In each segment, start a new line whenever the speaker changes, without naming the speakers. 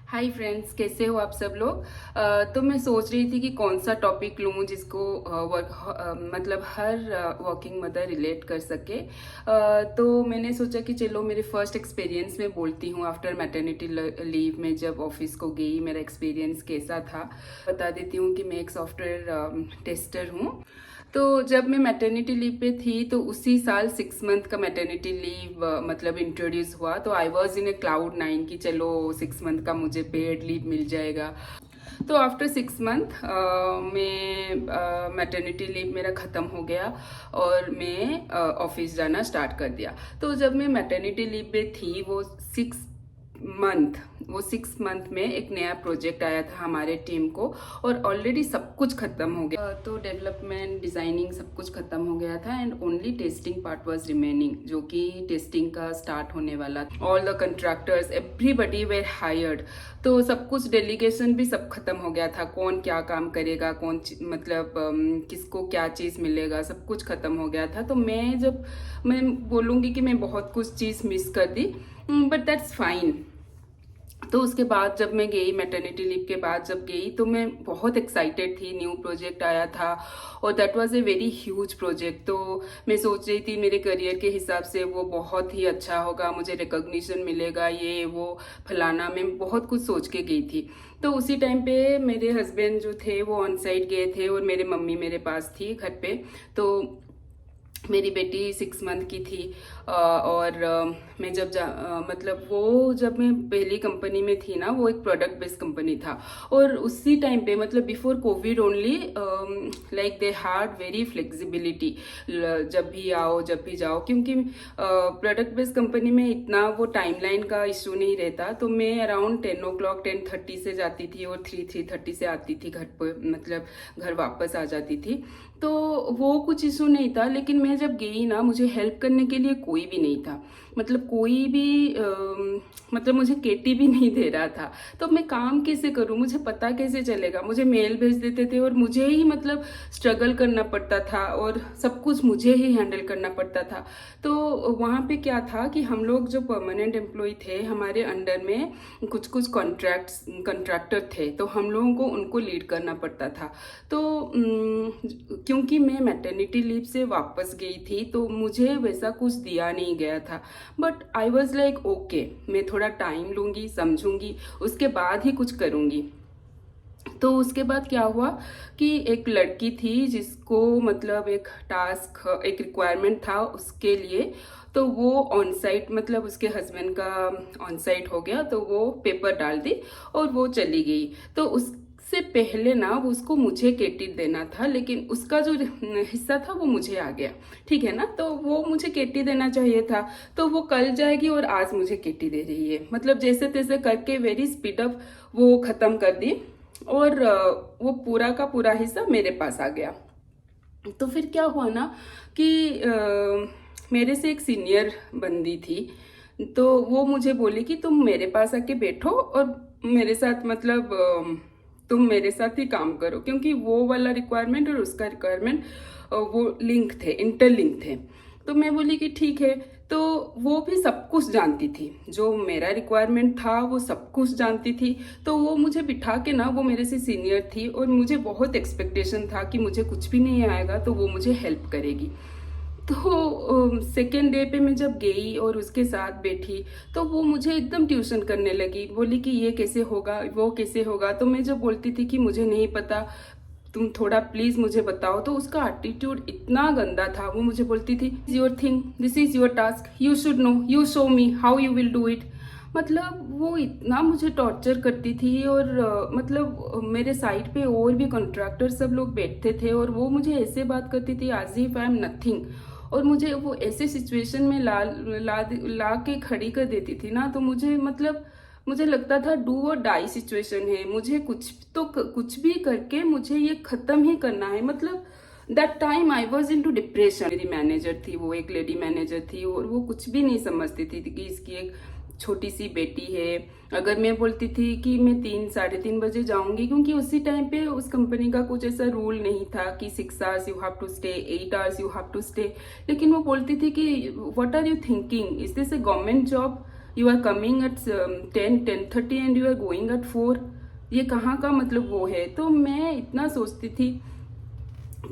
Hi friends, कैसे हो आप सब लोग। तो मैं सोच रही थी कि कौन सा टॉपिक लूँ जिसको मतलब हर वर्किंग मदर रिलेट कर सके। तो मैंने सोचा कि चलो मेरे फर्स्ट एक्सपीरियंस में बोलती हूँ आफ्टर मैटरनिटी लीव में जब ऑफिस को गई मेरा एक्सपीरियंस कैसा था। बता देती हूँ कि मैं एक सॉफ्टवेयर टेस्टर हूँ। तो जब मैं मैटरनिटी लीव पे थी तो उसी साल 6 मंथ का मैटरनिटी लीव मतलब इंट्रोड्यूस हुआ। तो आई वॉज इन ए क्लाउड 9 कि चलो 6 मंथ का मुझे पेड लीव मिल जाएगा। तो आफ्टर 6 मंथ मैं मैटरनिटी लीव मेरा ख़त्म हो गया और मैं ऑफिस जाना स्टार्ट कर दिया। तो जब मैं मैटरनिटी लीव पे थी वो 6 मंथ में एक नया प्रोजेक्ट आया था हमारे टीम को और ऑलरेडी सब कुछ खत्म हो गया। तो डेवलपमेंट डिजाइनिंग सब कुछ खत्म हो गया था and only testing part was remaining, जो कि टेस्टिंग का स्टार्ट होने वाला। All the contractors everybody were hired. तो सब कुछ डेलीगेशन भी सब खत्म हो गया था, कौन क्या काम करेगा, मतलब किसको क्या चीज़ मिलेगा, सब कुछ खत्म हो गया था। तो मैं बोलूँगी कि मैं बहुत कुछ चीज़ मिस कर दी, बट दैट्स फाइन। तो उसके बाद जब मैं गई मैटरनिटी लीव के बाद जब गई तो मैं बहुत एक्साइटेड थी। न्यू प्रोजेक्ट आया था और that was a very huge project. तो मैं सोच रही थी मेरे करियर के हिसाब से वो बहुत ही अच्छा होगा, मुझे रिकॉग्निशन मिलेगा, ये वो फलाना। मैं बहुत कुछ सोच के गई थी। तो उसी टाइम पे मेरे हस्बैंड जो थे वो ऑन साइट गए थे और मेरे मम्मी मेरे पास थी घर पे। तो मेरी बेटी 6 मंथ की थी और मैं मतलब वो जब मैं पहली कंपनी में थी ना, वो एक प्रोडक्ट बेस्ड कंपनी था और उसी टाइम पे मतलब before Covid only like they had very flexibility, जब भी आओ जब भी जाओ, क्योंकि प्रोडक्ट बेस्ड कंपनी में इतना वो टाइमलाइन का इशू नहीं रहता। तो मैं अराउंड 10 o'clock 10:30 से जाती थी और 3:30 से आती थी घर पर, मतलब घर वापस आ जाती थी। तो वो कुछ इशू नहीं था। लेकिन मैं जब गई ना, मुझे हेल्प करने के लिए कोई भी नहीं था, मतलब कोई भी मतलब मुझे केटी भी नहीं दे रहा था। तो मैं काम कैसे करूं, मुझे पता कैसे चलेगा। मुझे मेल भेज देते थे और मुझे ही मतलब स्ट्रगल करना पड़ता था और सब कुछ मुझे ही हैंडल करना पड़ता था। तो वहाँ पे क्या था कि हम लोग जो परमानेंट एम्प्लॉय थे हमारे अंडर में कुछ कुछ कंट्रैक्टर थे, तो हम लोगों को उनको लीड करना पड़ता था। तो क्योंकि मैं मैटरनिटी लीव से वापस गई थी तो मुझे वैसा कुछ दिया नहीं गया था। But I was like okay, मैं थोड़ा टाइम लूंगी, समझूंगी, उसके बाद ही कुछ करूंगी। तो उसके बाद क्या हुआ कि एक लड़की थी जिसको मतलब एक टास्क, एक रिक्वायरमेंट था उसके लिए। तो वो ऑन साइट, मतलब उसके हस्बैंड का ऑन साइट हो गया तो वो पेपर डाल दी और वो चली गई। तो उससे पहले ना उसको मुझे केटी देना था, लेकिन उसका जो हिस्सा था वो मुझे आ गया, ठीक है ना। तो वो मुझे केटी देना चाहिए था, तो वो कल जाएगी और आज मुझे केटी दे रही है। मतलब जैसे तैसे करके वेरी स्पीड अप वो खत्म कर दी और वो पूरा का पूरा हिस्सा मेरे पास आ गया। तो फिर क्या हुआ ना कि मेरे से एक सीनियर बंदी थी, तो वो मुझे बोली कि तुम मेरे पास आके बैठो और मेरे साथ मतलब तुम मेरे साथ ही काम करो, क्योंकि वो वाला रिक्वायरमेंट और उसका रिक्वायरमेंट वो लिंक थे, इंटरलिंक थे। तो मैं बोली कि ठीक है। तो वो भी सब कुछ जानती थी, जो मेरा रिक्वायरमेंट था वो सब कुछ जानती थी। तो वो मुझे बिठा के ना, वो मेरे से सीनियर थी और मुझे बहुत एक्सपेक्टेशन था कि मुझे कुछ भी नहीं आएगा तो वो मुझे हेल्प करेगी। तो सेकेंड डे पे मैं जब गई और उसके साथ बैठी तो वो मुझे एकदम ट्यूशन करने लगी, बोली कि ये कैसे होगा, वो कैसे होगा। तो मैं जब बोलती थी कि मुझे नहीं पता, तुम थोड़ा प्लीज मुझे बताओ, तो उसका एटीट्यूड इतना गंदा था। वो मुझे बोलती थी your thing, this is your task, you should know, you show me how you will do it. मतलब वो इतना मुझे टॉर्चर करती थी और मतलब मेरे साइड पे और भी कॉन्ट्रैक्टर सब लोग बैठते थे और वो मुझे ऐसे बात करती थी as if I am nothing. और मुझे वो ऐसे सिचुएशन में ला के खड़ी कर देती थी ना, तो मुझे मतलब मुझे लगता था डू और डाई सिचुएशन है, मुझे कुछ भी करके मुझे ये खत्म ही करना है। मतलब that time I was into depression. मेरी मैनेजर थी, वो एक लेडी मैनेजर थी और वो कुछ भी नहीं समझती थी कि इसकी एक छोटी सी बेटी है। अगर मैं बोलती थी कि मैं 3-3:30 बजे जाऊंगी, क्योंकि उसी टाइम पे उस कंपनी का कुछ ऐसा रूल नहीं था कि 6 hours you have to stay, 8 hours you have to stay. लेकिन वो बोलती थी कि what are you thinking, is this a government job. You are coming at 10:30 and you are going at 4। ये कहाँ का मतलब वो है। तो मैं इतना सोचती थी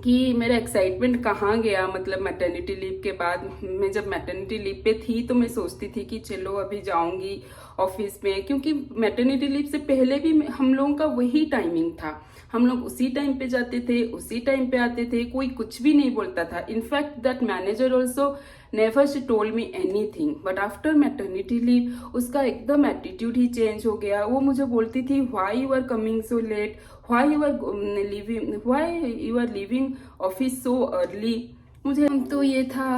कि मेरा एक्साइटमेंट कहाँ गया। मतलब मैटरनिटी लीव के बाद, मैं जब मैटरनिटी लीव पे थी तो मैं सोचती थी कि चलो अभी जाऊंगी ऑफिस में, क्योंकि मैटरनिटी लीव से पहले भी हम लोगों का वही टाइमिंग था। हम लोग उसी टाइम पे जाते थे, उसी टाइम पे आते थे, कोई कुछ भी नहीं बोलता था। In fact that manager also never she told me anything. But after maternity leave उसका एकदम एटीट्यूड ही चेंज हो गया। वो मुझे बोलती थी why you are coming so late, why you are leaving office so early. मुझे तो ये था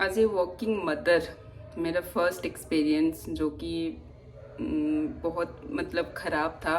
एज ए वर्किंग मदर मेरा फर्स्ट एक्सपीरियंस, जो कि बहुत मतलब ख़राब था।